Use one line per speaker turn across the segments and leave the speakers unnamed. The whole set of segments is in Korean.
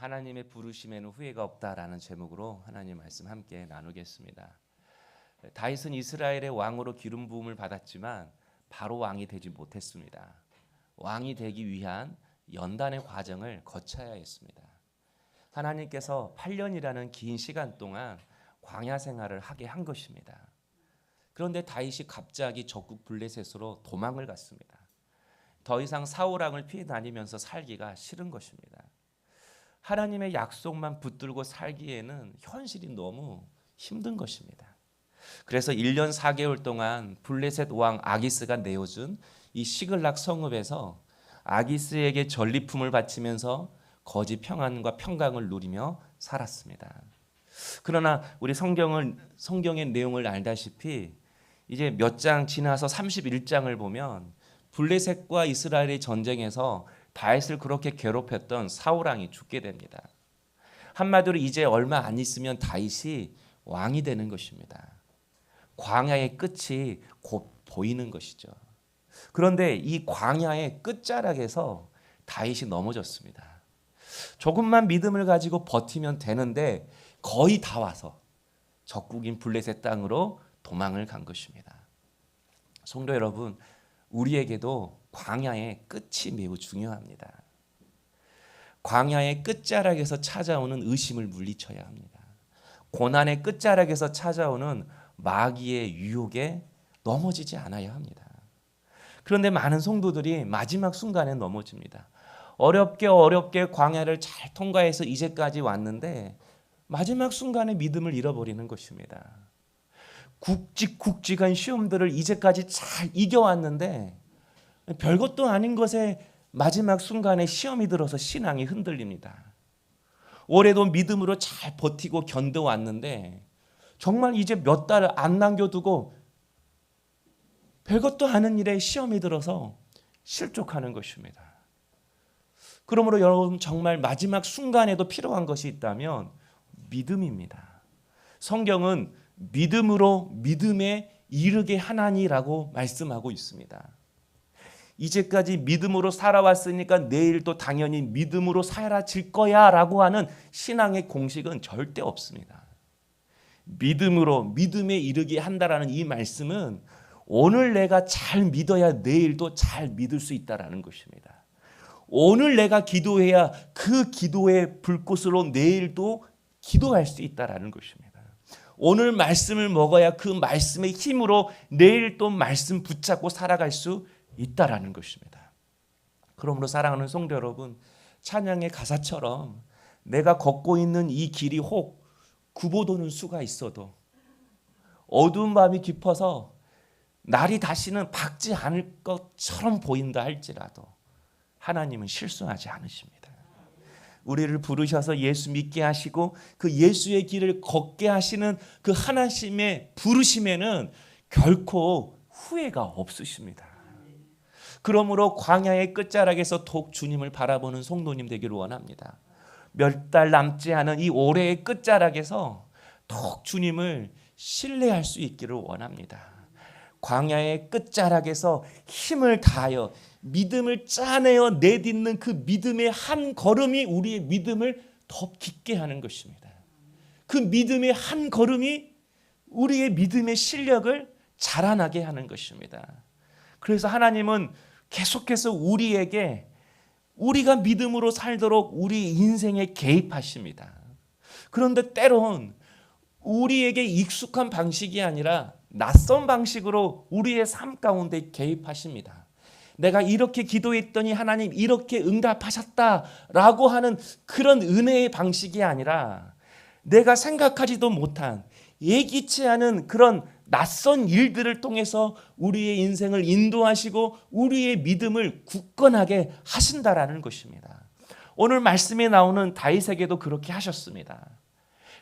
하나님의 부르심에는 후회가 없다라는 제목으로 하나님 말씀 함께 나누겠습니다. 다윗은 이스라엘의 왕으로 기름 부음을 받았지만 바로 왕이 되지 못했습니다. 왕이 되기 위한 연단의 과정을 거쳐야 했습니다. 하나님께서 8년이라는 긴 시간 동안 광야 생활을 하게 한 것입니다. 그런데 다윗이 갑자기 적국 블레셋으로 도망을 갔습니다. 더 이상 사울 왕을 피해 다니면서 살기가 싫은 것입니다. 하나님의 약속만 붙들고 살기에는 현실이 너무 힘든 것입니다. 그래서 1년 4개월 동안 블레셋 왕 아기스가 내어준 이 시글락 성읍에서 아기스에게 전리품을 바치면서 거짓 평안과 평강을 누리며 살았습니다. 그러나 우리 성경의 내용을 알다시피 이제 몇 장 지나서 31장을 보면 블레셋과 이스라엘의 전쟁에서 다윗을 그렇게 괴롭혔던 사울 왕이 죽게 됩니다. 한마디로 이제 얼마 안 있으면 다윗이 왕이 되는 것입니다. 광야의 끝이 곧 보이는 것이죠. 그런데 이 광야의 끝자락에서 다윗이 넘어졌습니다. 조금만 믿음을 가지고 버티면 되는데 거의 다 와서 적국인 블레셋 땅으로 도망을 간 것입니다. 성도 여러분, 우리에게도 광야의 끝이 매우 중요합니다. 광야의 끝자락에서 찾아오는 의심을 물리쳐야 합니다. 고난의 끝자락에서 찾아오는 마귀의 유혹에 넘어지지 않아야 합니다. 그런데 많은 성도들이 마지막 순간에 넘어집니다. 어렵게 광야를 잘 통과해서 이제까지 왔는데 마지막 순간에 믿음을 잃어버리는 것입니다. 굵직굵직한 시험들을 이제까지 잘 이겨왔는데 별것도 아닌 것에 마지막 순간에 시험이 들어서 신앙이 흔들립니다. 올해도 믿음으로 잘 버티고 견뎌왔는데 정말 이제 몇 달을 안 남겨두고 별것도 아닌 일에 시험이 들어서 실족하는 것입니다. 그러므로 여러분, 정말 마지막 순간에도 필요한 것이 있다면 믿음입니다. 성경은 믿음으로 믿음에 이르게 하나니라고 말씀하고 있습니다. 이제까지 믿음으로 살아왔으니까 내일도 당연히 믿음으로 사라질 거야 라고 하는 신앙의 공식은 절대 없습니다. 믿음으로 믿음에 이르게 한다라는 이 말씀은 오늘 내가 잘 믿어야 내일도 잘 믿을 수 있다라는 것입니다. 오늘 내가 기도해야 그 기도의 불꽃으로 내일도 기도할 수 있다라는 것입니다. 오늘 말씀을 먹어야 그 말씀의 힘으로 내일 또 말씀 붙잡고 살아갈 수 있다라는 것입니다. 그러므로 사랑하는 성도 여러분, 찬양의 가사처럼 내가 걷고 있는 이 길이 혹 구보도는 수가 있어도 어두운 밤이 깊어서 날이 다시는 밝지 않을 것처럼 보인다 할지라도 하나님은 실수하지 않으십니다. 우리를 부르셔서 예수 믿게 하시고 그 예수의 길을 걷게 하시는 그 하나님의 부르심에는 결코 후회가 없으십니다. 그러므로 광야의 끝자락에서 독 주님을 바라보는 성도님 되기를 원합니다. 몇 달 남지 않은 이 올해의 끝자락에서 독 주님을 신뢰할 수 있기를 원합니다. 광야의 끝자락에서 힘을 다하여 믿음을 짜내어 내딛는 그 믿음의 한 걸음이 우리의 믿음을 더 깊게 하는 것입니다. 그 믿음의 한 걸음이 우리의 믿음의 실력을 자라나게 하는 것입니다. 그래서 하나님은 계속해서 우리에게 우리가 믿음으로 살도록 우리 인생에 개입하십니다. 그런데 때론 우리에게 익숙한 방식이 아니라 낯선 방식으로 우리의 삶 가운데 개입하십니다. 내가 이렇게 기도했더니 하나님 이렇게 응답하셨다라고 하는 그런 은혜의 방식이 아니라 내가 생각하지도 못한 예기치 않은 그런 낯선 일들을 통해서 우리의 인생을 인도하시고 우리의 믿음을 굳건하게 하신다라는 것입니다. 오늘 말씀에 나오는 다윗에게도 그렇게 하셨습니다.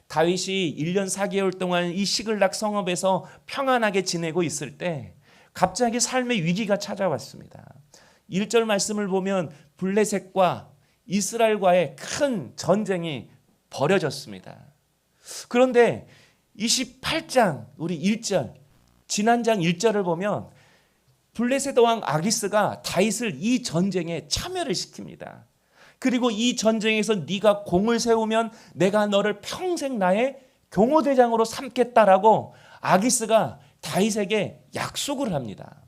다윗이 1년 4개월 동안 이 시글락 성읍에서 평안하게 지내고 있을 때 갑자기 삶의 위기가 찾아왔습니다. 1절 말씀을 보면 블레셋과 이스라엘과의 큰 전쟁이 벌어졌습니다. 그런데 28장 우리 1절 지난 장 1절을 보면 블레셋 왕 아기스가 다윗을 이 전쟁에 참여를 시킵니다. 그리고 이 전쟁에서 네가 공을 세우면 내가 너를 평생 나의 경호대장으로 삼겠다라고 아기스가 다윗에게 약속을 합니다.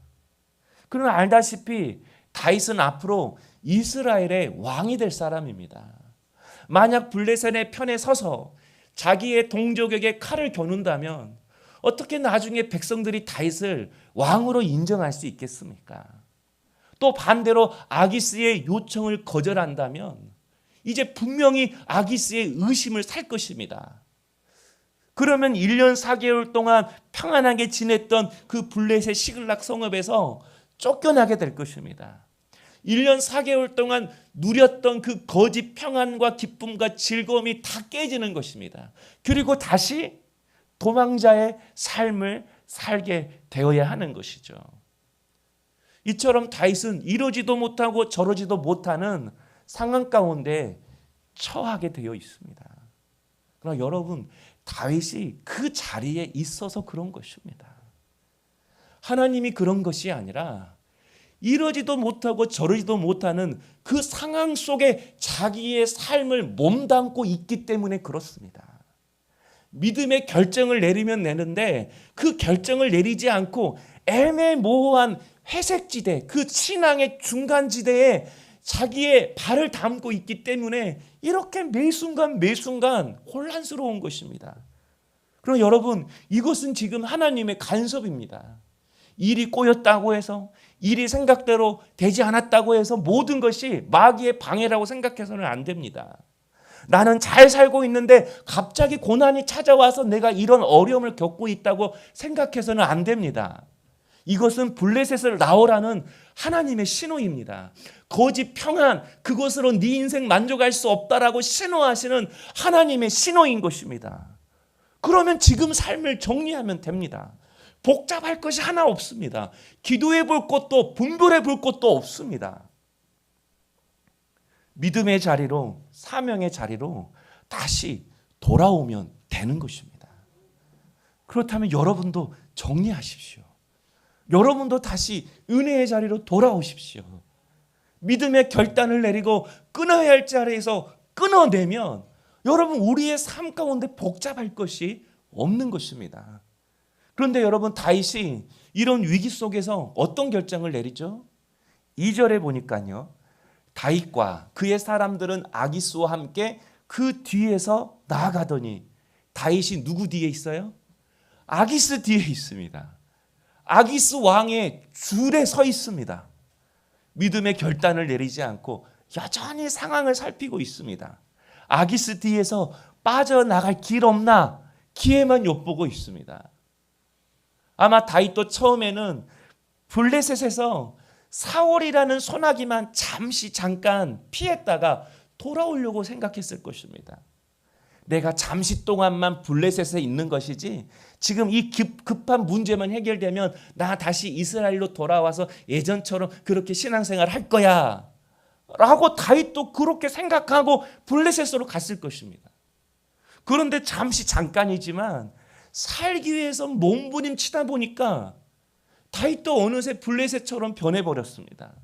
그러나 알다시피 다윗은 앞으로 이스라엘의 왕이 될 사람입니다. 만약 블레셋의 편에 서서 자기의 동족에게 칼을 겨눈다면 어떻게 나중에 백성들이 다윗을 왕으로 인정할 수 있겠습니까? 또 반대로 아기스의 요청을 거절한다면 이제 분명히 아기스의 의심을 살 것입니다. 그러면 1년 4개월 동안 평안하게 지냈던 그 블레셋 시글락 성읍에서 쫓겨나게 될 것입니다. 1년 4개월 동안 누렸던 그 거짓 평안과 기쁨과 즐거움이 다 깨지는 것입니다. 그리고 다시 도망자의 삶을 살게 되어야 하는 것이죠. 이처럼 다윗은 이러지도 못하고 저러지도 못하는 상황 가운데 처하게 되어 있습니다. 그러나 여러분, 다윗이 그 자리에 있어서 그런 것입니다. 하나님이 그런 것이 아니라 이러지도 못하고 저러지도 못하는 그 상황 속에 자기의 삶을 몸담고 있기 때문에 그렇습니다. 믿음의 결정을 내리면 내는데 그 결정을 내리지 않고 애매모호한 회색지대, 그 신앙의 중간지대에 자기의 발을 담고 있기 때문에 이렇게 매 순간 혼란스러운 것입니다. 그럼 여러분, 이것은 지금 하나님의 간섭입니다. 일이 꼬였다고 해서, 일이 생각대로 되지 않았다고 해서 모든 것이 마귀의 방해라고 생각해서는 안 됩니다. 나는 잘 살고 있는데 갑자기 고난이 찾아와서 내가 이런 어려움을 겪고 있다고 생각해서는 안 됩니다. 이것은 블레셋을 나오라는 하나님의 신호입니다. 거짓 평안, 그것으로 네 인생 만족할 수 없다라고 신호하시는 하나님의 신호인 것입니다. 그러면 지금 삶을 정리하면 됩니다. 복잡할 것이 하나 없습니다. 기도해 볼 것도 분별해 볼 것도 없습니다. 믿음의 자리로, 사명의 자리로 다시 돌아오면 되는 것입니다. 그렇다면 여러분도 정리하십시오. 여러분도 다시 은혜의 자리로 돌아오십시오. 믿음의 결단을 내리고 끊어야 할 자리에서 끊어내면 여러분, 우리의 삶 가운데 복잡할 것이 없는 것입니다. 그런데 여러분, 다윗이 이런 위기 속에서 어떤 결정을 내리죠? 2절에 보니까요, 다윗과 그의 사람들은 아기스와 함께 그 뒤에서 나아가더니, 다윗이 누구 뒤에 있어요? 아기스 뒤에 있습니다. 아기스 왕의 줄에 서 있습니다. 믿음의 결단을 내리지 않고 여전히 상황을 살피고 있습니다. 아기스 뒤에서 빠져나갈 길 없나 기회만 엿보고 있습니다. 아마 다윗도 처음에는 블레셋에서 사울이라는 소나기만 잠깐 피했다가 돌아오려고 생각했을 것입니다. 내가 잠시 동안만 블레셋에 있는 것이지 지금 이 급한 문제만 해결되면 나 다시 이스라엘로 돌아와서 예전처럼 그렇게 신앙생활 할 거야 라고 다윗도 그렇게 생각하고 블레셋으로 갔을 것입니다. 그런데 잠깐이지만 살기 위해서 몸부림치다 보니까 다윗도 어느새 블레셋처럼 변해버렸습니다.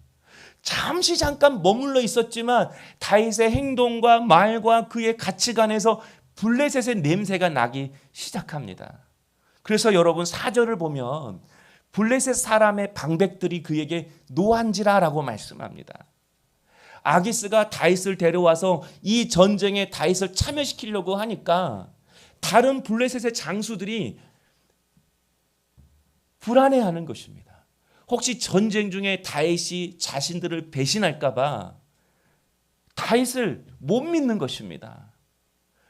잠깐 머물러 있었지만 다윗의 행동과 말과 그의 가치관에서 블레셋의 냄새가 나기 시작합니다. 그래서 여러분, 4절을 보면 블레셋 사람의 방백들이 그에게 노한지라라고 말씀합니다. 아기스가 다윗을 데려와서 이 전쟁에 다윗을 참여시키려고 하니까 다른 블레셋의 장수들이 불안해하는 것입니다. 혹시 전쟁 중에 다윗이 자신들을 배신할까 봐 다윗을 못 믿는 것입니다.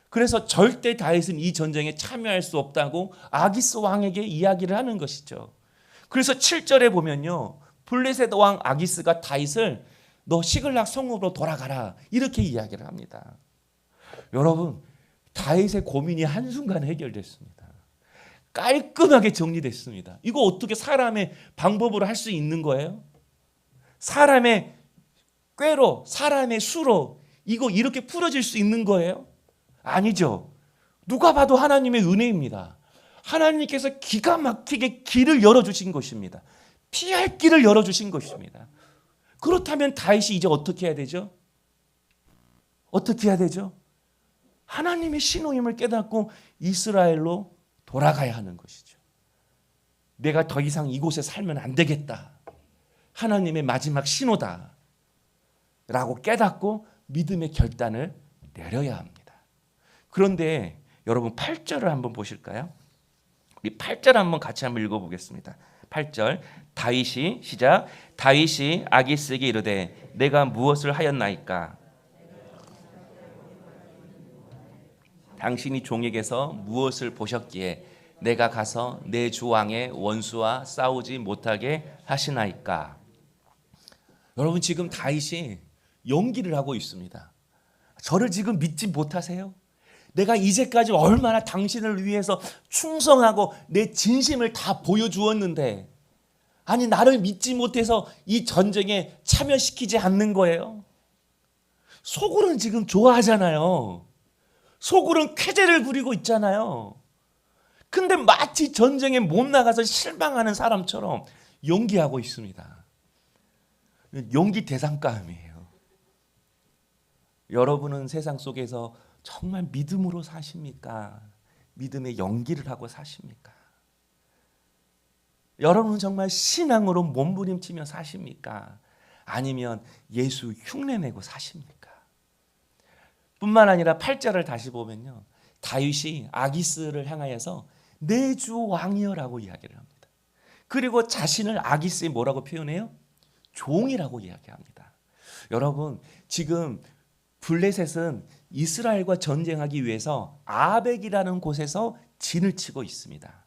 그래서 절대 다윗은 이 전쟁에 참여할 수 없다고 아기스 왕에게 이야기를 하는 것이죠. 그래서 7절에 보면요, 블레셋 왕 아기스가 다윗을 너 시글락 성읍으로 돌아가라 이렇게 이야기를 합니다. 여러분, 다윗의 고민이 한순간에 해결됐습니다. 깔끔하게 정리됐습니다. 이거 어떻게 사람의 방법으로 할 수 있는 거예요? 사람의 꾀로, 사람의 수로 이거 이렇게 풀어질 수 있는 거예요? 아니죠. 누가 봐도 하나님의 은혜입니다. 하나님께서 기가 막히게 길을 열어주신 것입니다. 피할 길을 열어주신 것입니다. 그렇다면 다윗이 이제 어떻게 해야 되죠? 어떻게 해야 되죠? 하나님의 신호임을 깨닫고 이스라엘로 돌아가야 하는 것이죠. 내가 더 이상 이곳에 살면 안 되겠다. 하나님의 마지막 신호다. 라고 깨닫고 믿음의 결단을 내려야 합니다. 그런데 여러분 8절을 한번 보실까요? 우리 8절 한번 같이 한번 읽어보겠습니다. 8절 다윗이 시작. 다윗이 아기스에게 이르되 내가 무엇을 하였나이까? 당신이 종에게서 무엇을 보셨기에 내가 가서 내 주 왕의 원수와 싸우지 못하게 하시나이까? 여러분 지금 다윗이 연기를 하고 있습니다. 저를 지금 믿지 못하세요? 내가 이제까지 얼마나 당신을 위해서 충성하고 내 진심을 다 보여주었는데 아니 나를 믿지 못해서 이 전쟁에 참여시키지 않는 거예요. 속으로는 지금 좋아하잖아요. 속으로는 쾌재를 부리고 있잖아요. 근데 마치 전쟁에 못 나가서 실망하는 사람처럼 연기하고 있습니다. 연기 대상감이에요. 여러분은 세상 속에서 정말 믿음으로 사십니까? 믿음의 연기를 하고 사십니까? 여러분은 정말 신앙으로 몸부림치며 사십니까? 아니면 예수 흉내내고 사십니까? 뿐만 아니라 8절을 다시 보면요. 다윗이 아기스를 향하여서 내 주 왕이여라고 이야기를 합니다. 그리고 자신을 아기스에 뭐라고 표현해요? 종이라고 이야기합니다. 여러분 지금 블레셋은 이스라엘과 전쟁하기 위해서 아벡이라는 곳에서 진을 치고 있습니다.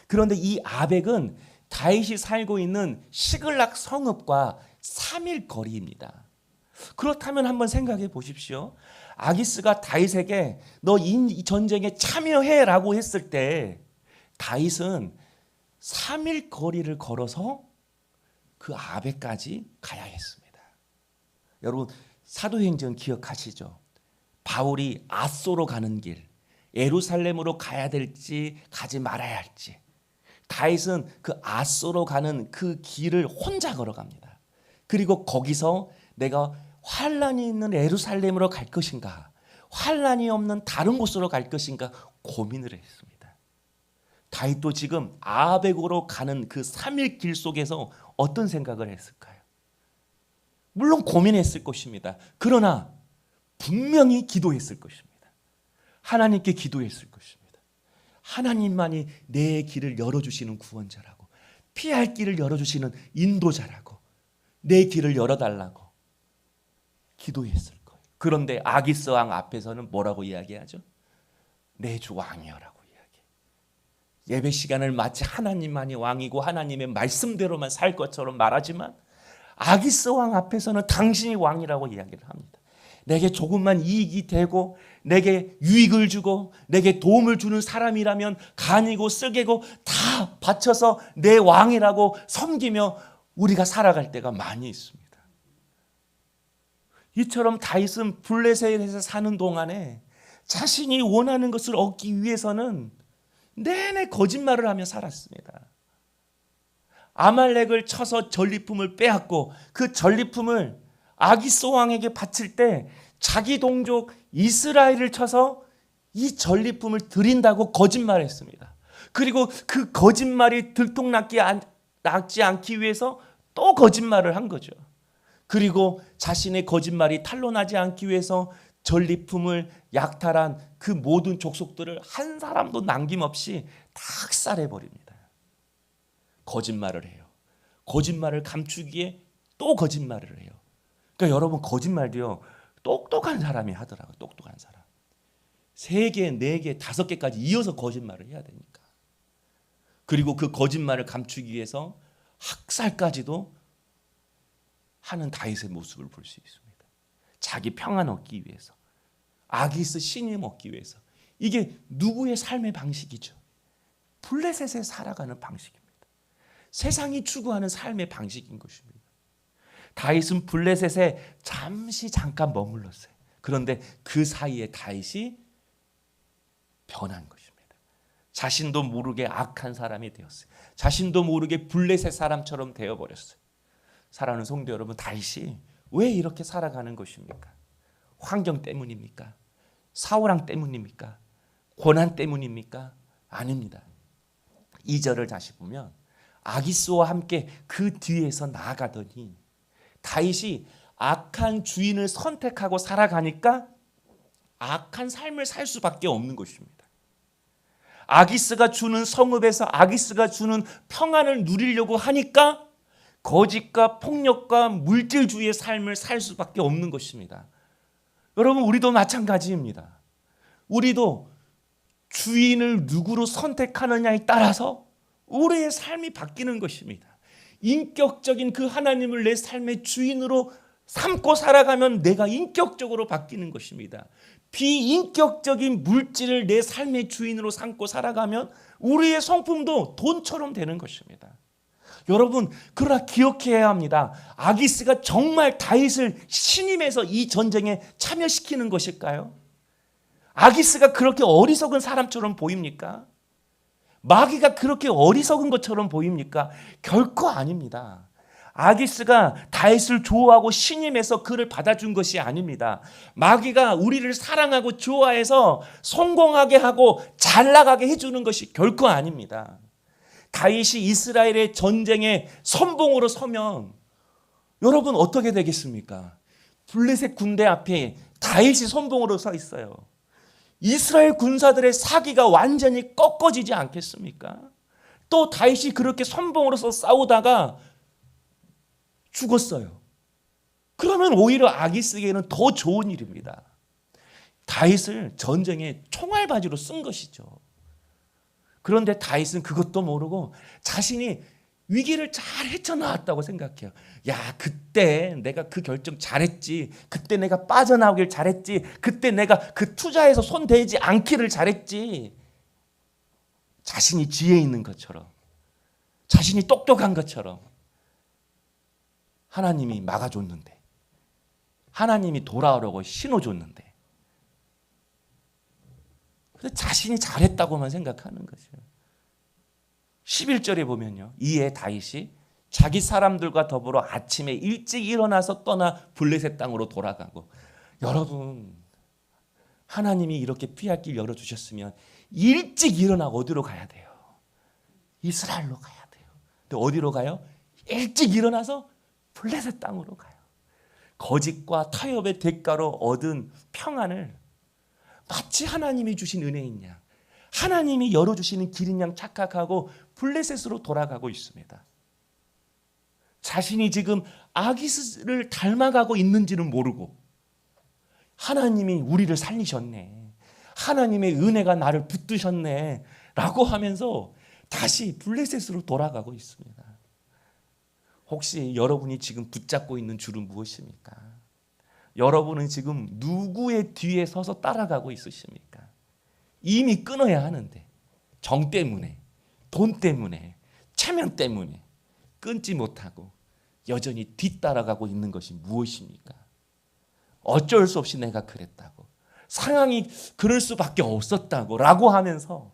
그런데 이 아벡은 다윗이 살고 있는 시글락 성읍과 3일 거리입니다. 그렇다면 한번 생각해 보십시오. 아기스가 다윗에게 너 이 전쟁에 참여해라고 했을 때 다윗은 3일 거리를 걸어서 그 아벡까지 가야 했습니다. 여러분 사도행전 기억하시죠? 바울이 아소로 가는 길, 예루살렘으로 가야 될지 가지 말아야 할지 다윗은 그 아소로 가는 그 길을 혼자 걸어갑니다. 그리고 거기서 내가 환란이 있는 예루살렘으로 갈 것인가 환란이 없는 다른 곳으로 갈 것인가 고민을 했습니다. 다윗도 지금 아벡으로 가는 그 3일 길 속에서 어떤 생각을 했을까요? 물론 고민했을 것입니다. 그러나 분명히 기도했을 것입니다. 하나님께 기도했을 것입니다. 하나님만이 내 길을 열어주시는 구원자라고 피할 길을 열어주시는 인도자라고 내 길을 열어달라고 기도했을 거예요. 그런데 아기스 왕 앞에서는 뭐라고 이야기하죠? 내 주 왕이여라고 이야기해요. 예배 시간을 마치 하나님만이 왕이고 하나님의 말씀대로만 살 것처럼 말하지만 아기스 왕 앞에서는 당신이 왕이라고 이야기를 합니다. 내게 조금만 이익이 되고 내게 유익을 주고 내게 도움을 주는 사람이라면 간이고 쓸개고 다 바쳐서 내 왕이라고 섬기며 우리가 살아갈 때가 많이 있습니다. 이처럼 다윗은 블레셋에서 사는 동안에 자신이 원하는 것을 얻기 위해서는 내내 거짓말을 하며 살았습니다. 아말렉을 쳐서 전리품을 빼앗고 그 전리품을 아기스 왕에게 바칠 때 자기 동족 이스라엘을 쳐서 이 전리품을 드린다고 거짓말했습니다. 그리고 그 거짓말이 들통나지 않기 위해서 또 거짓말을 한 거죠. 그리고 자신의 거짓말이 탄로나지 않기 위해서 전리품을 약탈한 그 모든 족속들을 한 사람도 남김없이 다 학살해버립니다. 거짓말을 해요. 거짓말을 감추기 위해 또 거짓말을 해요. 그러니까 여러분 거짓말도요 똑똑한 사람이 하더라고요. 똑똑한 사람. 3개, 4개, 5개까지 이어서 거짓말을 해야 되니까. 그리고 그 거짓말을 감추기 위해서 학살까지도 하는 다윗의 모습을 볼 수 있습니다. 자기 평안 얻기 위해서, 아기스 신임 얻기 위해서. 이게 누구의 삶의 방식이죠? 블레셋에 살아가는 방식입니다. 세상이 추구하는 삶의 방식인 것입니다. 다윗은 블레셋에 잠깐 머물렀어요. 그런데 그 사이에 다윗이 변한 것입니다. 자신도 모르게 악한 사람이 되었어요. 자신도 모르게 블레셋 사람처럼 되어버렸어요. 사랑하는 성도 여러분, 다윗이 왜 이렇게 살아가는 것입니까? 환경 때문입니까? 사울왕 때문입니까? 고난 때문입니까? 아닙니다. 2절을 다시 보면 아기스와 함께 그 뒤에서 나아가더니 다윗이 악한 주인을 선택하고 살아가니까 악한 삶을 살 수밖에 없는 것입니다. 아기스가 주는 성읍에서 아기스가 주는 평안을 누리려고 하니까 거짓과 폭력과 물질주의의 삶을 살 수밖에 없는 것입니다. 여러분, 우리도 마찬가지입니다. 우리도 주인을 누구로 선택하느냐에 따라서 우리의 삶이 바뀌는 것입니다. 인격적인 그 하나님을 내 삶의 주인으로 삼고 살아가면 내가 인격적으로 바뀌는 것입니다. 비인격적인 물질을 내 삶의 주인으로 삼고 살아가면 우리의 성품도 돈처럼 되는 것입니다. 여러분, 그러나 기억해야 합니다. 아기스가 정말 다윗을 신임해서 이 전쟁에 참여시키는 것일까요? 아기스가 그렇게 어리석은 사람처럼 보입니까? 마귀가 그렇게 어리석은 것처럼 보입니까? 결코 아닙니다. 아기스가 다윗을 좋아하고 신임해서 그를 받아준 것이 아닙니다. 마귀가 우리를 사랑하고 좋아해서 성공하게 하고 잘 나가게 해주는 것이 결코 아닙니다. 다윗이 이스라엘의 전쟁에 선봉으로 서면 여러분 어떻게 되겠습니까? 블레셋 군대 앞에 다윗이 선봉으로 서 있어요. 이스라엘 군사들의 사기가 완전히 꺾어지지 않겠습니까? 또 다윗이 그렇게 선봉으로서 싸우다가 죽었어요. 그러면 오히려 아기스에게는 더 좋은 일입니다. 다윗을 전쟁에 총알바지로 쓴 것이죠. 그런데 다윗은 그것도 모르고 자신이 위기를 잘 헤쳐나왔다고 생각해요. 야, 그때 내가 그 결정 잘했지. 그때 내가 빠져나오길 잘했지. 그때 내가 그 투자에서 손대지 않기를 잘했지. 자신이 지혜 있는 것처럼, 자신이 똑똑한 것처럼 하나님이 막아줬는데, 하나님이 돌아오라고 신호줬는데, 근데 자신이 잘했다고만 생각하는 거죠. 11절에 보면요, 이에 다윗이 자기 사람들과 더불어 아침에 일찍 일어나서 떠나 블레셋 땅으로 돌아가고, 여러분, 하나님이 이렇게 피할 길 열어주셨으면 일찍 일어나고 어디로 가야 돼요? 이스라엘로 가야 돼요. 근데 어디로 가요? 일찍 일어나서 블레셋 땅으로 가요. 거짓과 타협의 대가로 얻은 평안을 마치 하나님이 주신 은혜인 양, 하나님이 열어주시는 길인 양 착각하고 블레셋으로 돌아가고 있습니다. 자신이 지금 아기스를 닮아가고 있는지는 모르고 하나님이 우리를 살리셨네, 하나님의 은혜가 나를 붙드셨네 라고 하면서 다시 블레셋으로 돌아가고 있습니다. 혹시 여러분이 지금 붙잡고 있는 줄은 무엇입니까? 여러분은 지금 누구의 뒤에 서서 따라가고 있으십니까? 이미 끊어야 하는데 정 때문에, 돈 때문에, 체면 때문에 끊지 못하고 여전히 뒤따라가고 있는 것이 무엇입니까? 어쩔 수 없이 내가 그랬다고, 상황이 그럴 수밖에 없었다고 라고 하면서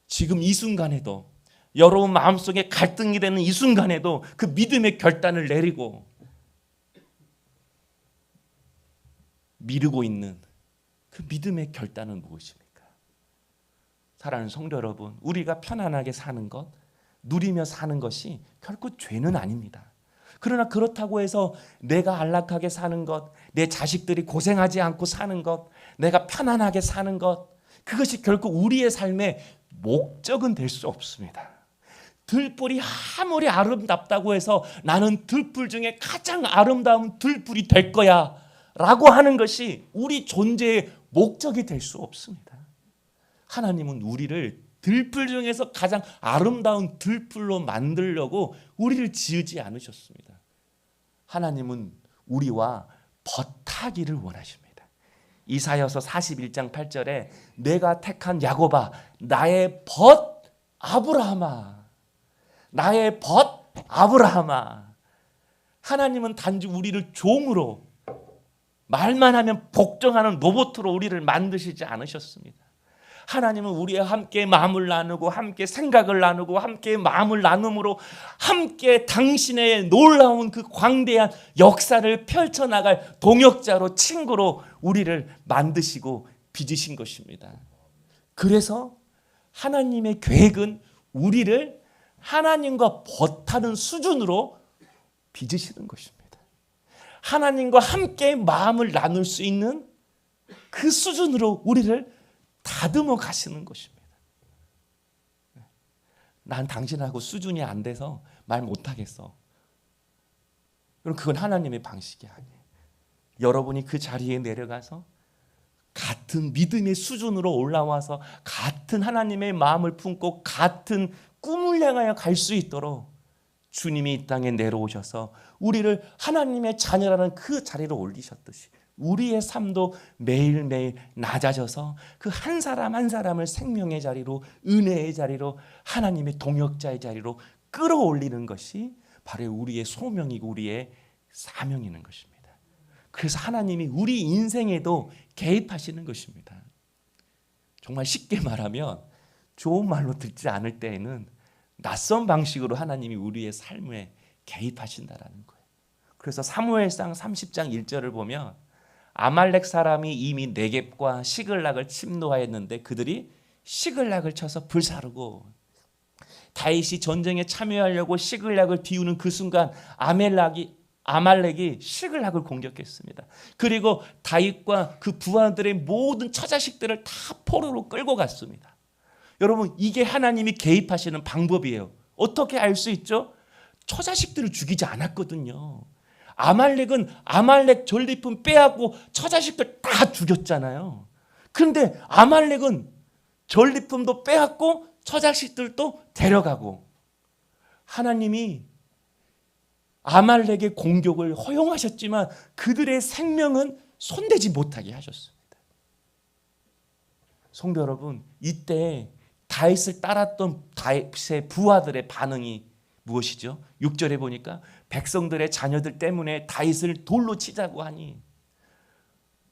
지금 이 순간에도, 여러분 마음속에 갈등이 되는 이 순간에도 그 믿음의 결단을 내리고 미루고 있는 그 믿음의 결단은 무엇입니까? 사랑하는 성도 여러분, 우리가 편안하게 사는 것, 누리며 사는 것이 결코 죄는 아닙니다. 그러나 그렇다고 해서 내가 안락하게 사는 것, 내 자식들이 고생하지 않고 사는 것, 내가 편안하게 사는 것, 그것이 결코 우리의 삶의 목적은 될 수 없습니다. 들불이 아무리 아름답다고 해서 나는 들불 중에 가장 아름다운 들불이 될 거야 라고 하는 것이 우리 존재의 목적이 될 수 없습니다. 하나님은 우리를 들불 중에서 가장 아름다운 들불로 만들려고 우리를 지으지 않으셨습니다. 하나님은 우리와 벗하기를 원하십니다. 이사야서 41장 8절에 내가 택한 야곱아, 나의 벗 아브라함아, 나의 벗 아브라함아. 하나님은 단지 우리를 종으로, 말만 하면 복종하는 로봇으로 우리를 만드시지 않으셨습니다. 하나님은 우리와 함께 마음을 나누고 함께 생각을 나누고 함께 마음을 나눔으로 함께 당신의 놀라운 그 광대한 역사를 펼쳐나갈 동역자로 친구로 우리를 만드시고 빚으신 것입니다. 그래서 하나님의 계획은 우리를 하나님과 버타는 수준으로 빚으시는 것입니다. 하나님과 함께 마음을 나눌 수 있는 그 수준으로 우리를 다듬어 가시는 것입니다. 난 당신하고 수준이 안 돼서 말 못하겠어. 그럼 그건 하나님의 방식이 아니에요. 여러분이 그 자리에 내려가서 같은 믿음의 수준으로 올라와서 같은 하나님의 마음을 품고 같은 꿈을 향하여 갈 수 있도록 주님이 이 땅에 내려오셔서 우리를 하나님의 자녀라는 그 자리로 올리셨듯이 우리의 삶도 매일매일 낮아져서 그 한 사람 한 사람을 생명의 자리로, 은혜의 자리로, 하나님의 동역자의 자리로 끌어올리는 것이 바로 우리의 소명이고 우리의 사명이는 것입니다. 그래서 하나님이 우리 인생에도 개입하시는 것입니다. 정말 쉽게 말하면 좋은 말로 듣지 않을 때에는 낯선 방식으로 하나님이 우리의 삶에 개입하신다라는 거예요. 그래서 사무엘상 30장 1절을 보면 아말렉 사람이 이미 네겝과 시글락을 침노하였는데 그들이 시글락을 쳐서 불사르고, 다윗이 전쟁에 참여하려고 시글락을 비우는 그 순간 아말렉이 시글락을 공격했습니다. 그리고 다윗과 그 부하들의 모든 처자식들을 다 포로로 끌고 갔습니다. 여러분, 이게 하나님이 개입하시는 방법이에요. 어떻게 알 수 있죠? 처자식들을 죽이지 않았거든요. 아말렉은 아말렉 전리품 빼앗고 처자식들 다 죽였잖아요. 그런데 아말렉은 전리품도 빼앗고 처자식들도 데려가고, 하나님이 아말렉의 공격을 허용하셨지만 그들의 생명은 손대지 못하게 하셨습니다. 성도 여러분, 이때 다윗을 따랐던 다윗의 부하들의 반응이 무엇이죠? 6절에 보니까 백성들의 자녀들 때문에 다윗을 돌로 치자고 하니,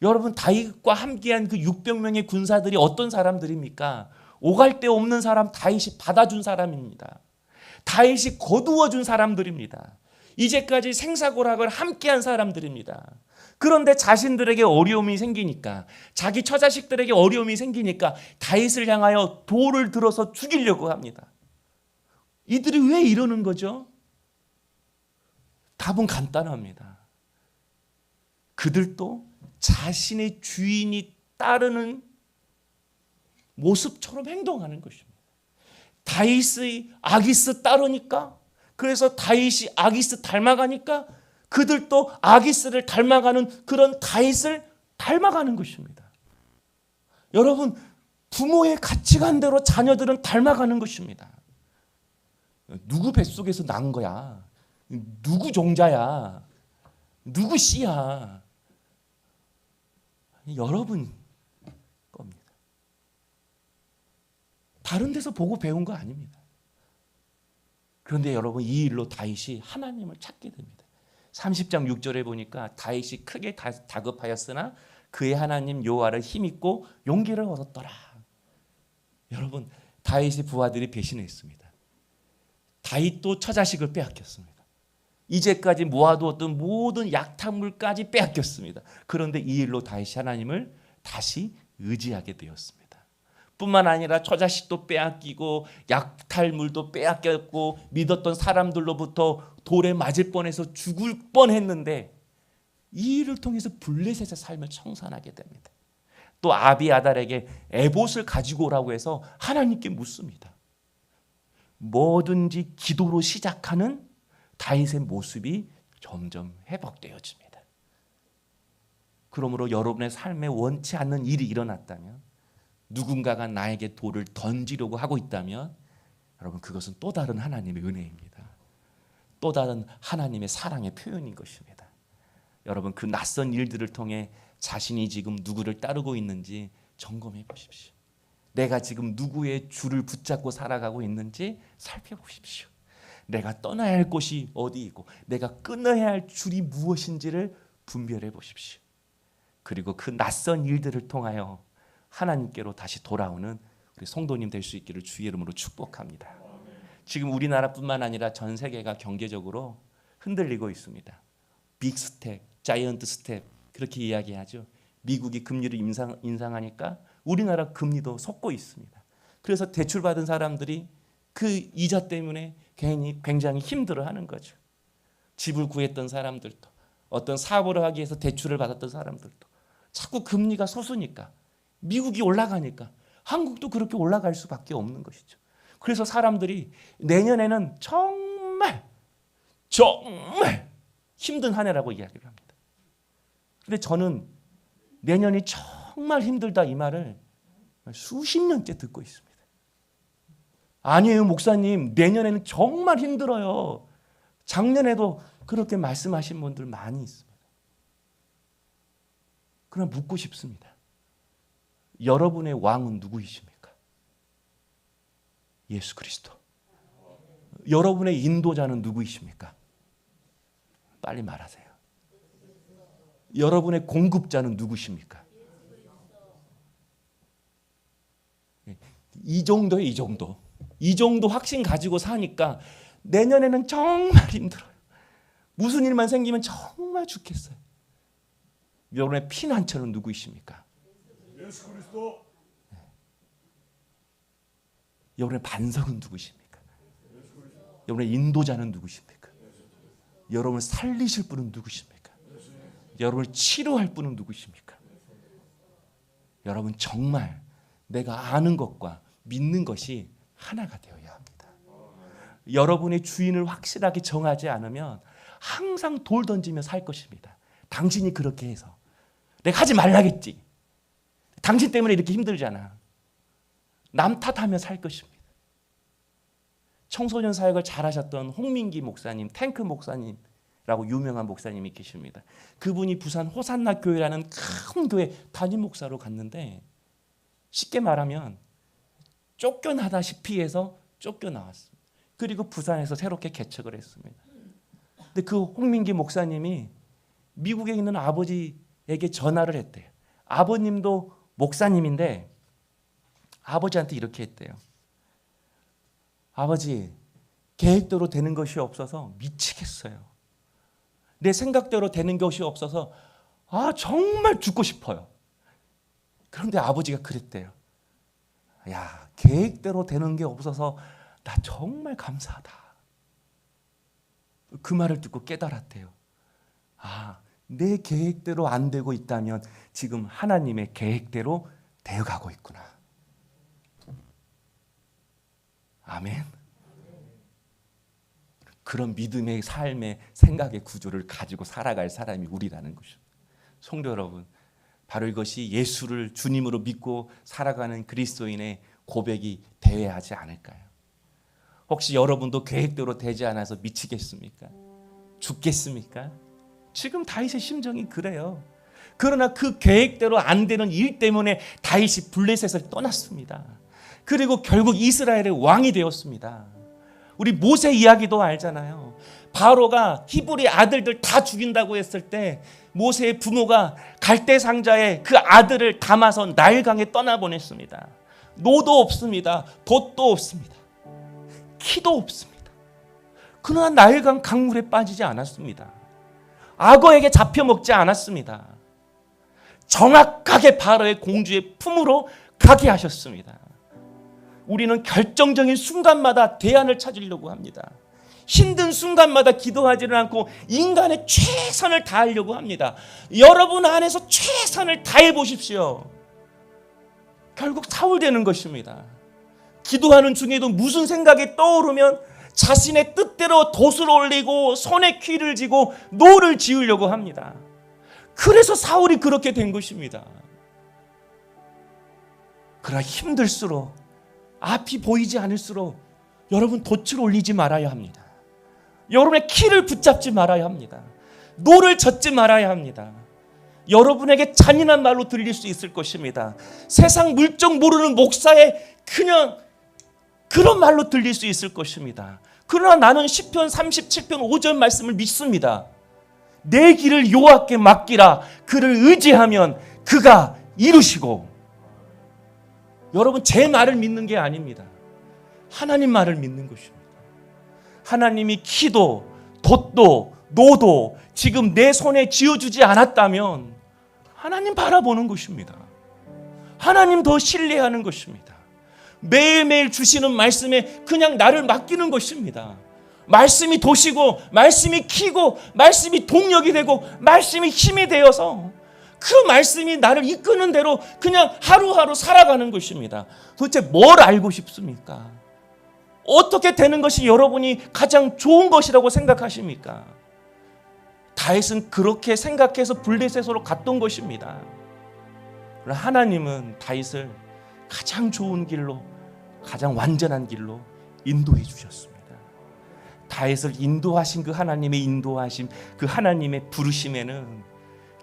여러분, 다윗과 함께한 그 600명의 군사들이 어떤 사람들입니까? 오갈 데 없는 사람 다윗이 받아준 사람입니다. 다윗이 거두어준 사람들입니다. 이제까지 생사고락을 함께한 사람들입니다. 그런데 자신들에게 어려움이 생기니까, 자기 처자식들에게 어려움이 생기니까 다윗을 향하여 돌을 들어서 죽이려고 합니다. 이들이 왜 이러는 거죠? 답은 간단합니다. 그들도 자신의 주인이 따르는 모습처럼 행동하는 것입니다. 다윗의 아기스 따르니까, 그래서 다윗이 아기스 닮아가니까 그들도 아기스를 닮아가는 그런 다윗을 닮아가는 것입니다. 여러분, 부모의 가치관대로 자녀들은 닮아가는 것입니다. 누구 뱃속에서 난 거야? 누구 종자야? 누구 씨야? 여러분 겁니다. 다른 데서 보고 배운 거 아닙니다. 그런데 여러분, 이 일로 다윗이 하나님을 찾게 됩니다. 30장 6절에 보니까 다윗이 크게 다급하였으나 그의 하나님 여호와를 힘입고 용기를 얻었더라. 여러분, 다윗의 부하들이 배신했습니다. 다윗도 처자식을 빼앗겼습니다. 이제까지 모아두었던 모든 약탈물까지 빼앗겼습니다. 그런데 이 일로 다윗이 하나님을 다시 의지하게 되었습니다. 뿐만 아니라 처자식도 빼앗기고 약탈물도 빼앗겼고 믿었던 사람들로부터 돌에 맞을 뻔해서 죽을 뻔했는데 이 일을 통해서 블레셋의 삶을 청산하게 됩니다. 또 아비아달에게 에봇을 가지고 오라고 해서 하나님께 묻습니다. 뭐든지 기도로 시작하는 다윗의 모습이 점점 회복되어집니다. 그러므로 여러분의 삶에 원치 않는 일이 일어났다면, 누군가가 나에게 돌을 던지려고 하고 있다면, 여러분, 그것은 또 다른 하나님의 은혜입니다. 또 다른 하나님의 사랑의 표현인 것입니다. 여러분, 그 낯선 일들을 통해 자신이 지금 누구를 따르고 있는지 점검해 보십시오. 내가 지금 누구의 줄을 붙잡고 살아가고 있는지 살펴보십시오. 내가 떠나야 할 곳이 어디이고 내가 끊어야 할 줄이 무엇인지를 분별해 보십시오. 그리고 그 낯선 일들을 통하여 하나님께로 다시 돌아오는 우리 성도님 될 수 있기를 주의 이름으로 축복합니다. 지금 우리나라뿐만 아니라 전 세계가 경제적으로 흔들리고 있습니다. 빅 스텝, 자이언트 스텝 그렇게 이야기하죠. 미국이 금리를 인상하니까 우리나라 금리도 솟고 있습니다. 그래서 대출받은 사람들이 그 이자 때문에 굉장히 힘들어하는 거죠. 집을 구했던 사람들도 어떤 사업을 하기 위해서 대출을 받았던 사람들도 자꾸 금리가 솟으니까 미국이 올라가니까 한국도 그렇게 올라갈 수밖에 없는 것이죠. 그래서 사람들이 내년에는 정말 힘든 한 해라고 이야기를 합니다. 그런데 저는 내년이 정말 힘들다 이 말을 수십 년째 듣고 있습니다. 아니에요 목사님, 내년에는 정말 힘들어요. 작년에도 그렇게 말씀하신 분들 많이 있습니다. 그럼 묻고 싶습니다. 여러분의 왕은 누구이십니까? 예수 그리스도. 여러분의 인도자는 누구이십니까? 빨리 말하세요. 여러분의 공급자는 누구십니까? 이 정도예요, 이 정도. 이 정도 확신 가지고 사니까 내년에는 정말 힘들어요. 무슨 일만 생기면 정말 죽겠어요. 여러분의 피난처는 누구이십니까? 예수 그리스도. 여러분의 반석은 누구십니까? 여러분의 인도자는 누구십니까? 여러분을 살리실 분은 누구십니까? 여러분을 치료할 분은 누구십니까? 여러분 정말 내가 아는 것과 믿는 것이 하나가 되어야 합니다. 여러분의 주인을 확실하게 정하지 않으면 항상 돌 던지며 살 것입니다. 당신이 그렇게 해서 내가 하지 말라겠지. 당신 때문에 이렇게 힘들잖아. 남 탓하며 살 것입니다. 청소년 사역을 잘하셨던 홍민기 목사님, 탱크 목사님이라고 유명한 목사님이 계십니다. 그분이 부산 호산나 교회라는 큰 교회 담임 목사로 갔는데 쉽게 말하면 쫓겨나다시피 해서 쫓겨나왔습니다. 그리고 부산에서 새롭게 개척을 했습니다. 근데 그 홍민기 목사님이 미국에 있는 아버지에게 전화를 했대요. 아버님도 목사님인데 아버지한테 이렇게 했대요. 아버지, 계획대로 되는 것이 없어서 미치겠어요. 내 생각대로 되는 것이 없어서 정말 죽고 싶어요. 그런데 아버지가 그랬대요. 야, 계획대로 되는 게 없어서 나 정말 감사하다. 그 말을 듣고 깨달았대요. 내 계획대로 안 되고 있다면 지금 하나님의 계획대로 되어가고 있구나. 아멘. 그런 믿음의 삶의 생각의 구조를 가지고 살아갈 사람이 우리라는 것입니다. 성도 여러분, 바로 이것이 예수를 주님으로 믿고 살아가는 그리스도인의 고백이 되어야 하지 않을까요? 혹시 여러분도 계획대로 되지 않아서 미치겠습니까? 죽겠습니까? 지금 다윗의 심정이 그래요. 그러나 그 계획대로 안 되는 일 때문에 다윗이 블레셋을 떠났습니다. 그리고 결국 이스라엘의 왕이 되었습니다. 우리 모세 이야기도 알잖아요. 바로가 히브리 아들들 다 죽인다고 했을 때 모세의 부모가 갈대 상자에 그 아들을 담아서 나일강에 떠나보냈습니다. 노도 없습니다. 돛도 없습니다. 키도 없습니다. 그러나 나일강 강물에 빠지지 않았습니다. 악어에게 잡혀먹지 않았습니다. 정확하게 바로의 공주의 품으로 가게 하셨습니다. 우리는 결정적인 순간마다 대안을 찾으려고 합니다. 힘든 순간마다 기도하지는 않고 인간의 최선을 다하려고 합니다. 여러분 안에서 최선을 다해 보십시오. 결국 사울되는 것입니다. 기도하는 중에도 무슨 생각이 떠오르면 자신의 뜻대로 돛을 올리고 손에 키를 쥐고 노를 지으려고 합니다. 그래서 사울이 그렇게 된 것입니다. 그러나 힘들수록 앞이 보이지 않을수록 여러분 돛을 올리지 말아야 합니다. 여러분의 키를 붙잡지 말아야 합니다. 노를 젓지 말아야 합니다. 여러분에게 잔인한 말로 들릴 수 있을 것입니다. 세상 물정 모르는 목사의 그냥 그런 말로 들릴 수 있을 것입니다. 그러나 나는 시편 37편 5절 말씀을 믿습니다. 내 길을 여호와께 맡기라. 그를 의지하면 그가 이루시고 여러분 제 말을 믿는 게 아닙니다. 하나님 말을 믿는 것입니다. 하나님이 키도 돛도 노도 지금 내 손에 쥐어주지 않았다면 하나님 바라보는 것입니다. 하나님 더 신뢰하는 것입니다. 매일매일 주시는 말씀에 그냥 나를 맡기는 것입니다. 말씀이 도시고 말씀이 키고 말씀이 동력이 되고 말씀이 힘이 되어서 그 말씀이 나를 이끄는 대로 그냥 하루하루 살아가는 것입니다. 도대체 뭘 알고 싶습니까? 어떻게 되는 것이 여러분이 가장 좋은 것이라고 생각하십니까? 다윗은 그렇게 생각해서 블레셋으로 갔던 것입니다. 그러나 하나님은 다윗을 가장 좋은 길로, 가장 완전한 길로 인도해 주셨습니다. 다윗을 인도하신 그 하나님의 인도하심, 그 하나님의 부르심에는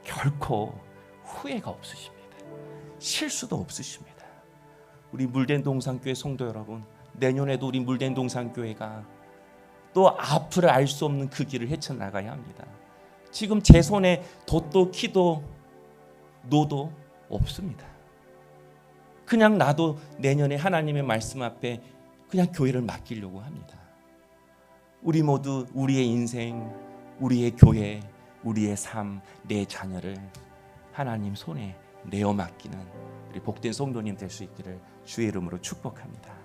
결코 후회가 없으십니다. 실수도 없으십니다. 우리 물된 동산교회 성도 여러분, 내년에도 우리 물된 동산교회가 또 앞을 알 수 없는 그 길을 헤쳐나가야 합니다. 지금 제 손에 돛도 키도 노도 없습니다. 그냥 나도 내년에 하나님의 말씀 앞에 그냥 교회를 맡기려고 합니다. 우리 모두 우리의 인생, 우리의 교회, 우리의 삶, 내 자녀를 하나님 손에 내어 맡기는 우리 복된 성도님 될 수 있기를 주의 이름으로 축복합니다.